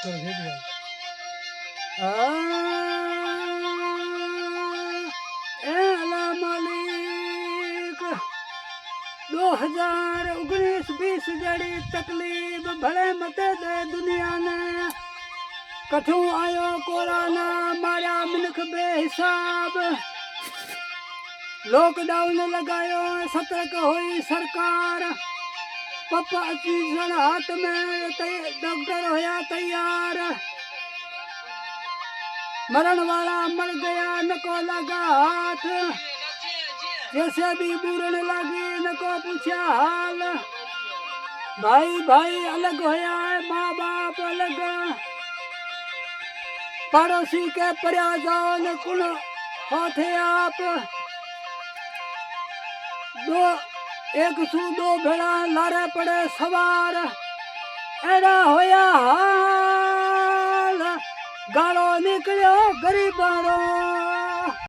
एला मालिक 2019-20 जड़ी तकलीफ भले मते दे दुनिया ने कठू आयो कोरोना मारा मिनख बेहिसाब लॉकडाउन लगायो सतर्क हुई सरकार पप्पा ऑक्सीजन हाथ में डॉक्टर होया तैयार मरण वाला मर गया नको लगा हाथ जैसे भी बुरन लगी नको पूछा हाल भाई भाई अलग होया है माँ बाप अलग पड़ोसी के प्रयाजान कुल होते आप दो एक सू दो भेड़ा लारे पड़े सवार एड़ा होया हाल गालो निकलो गरीबानो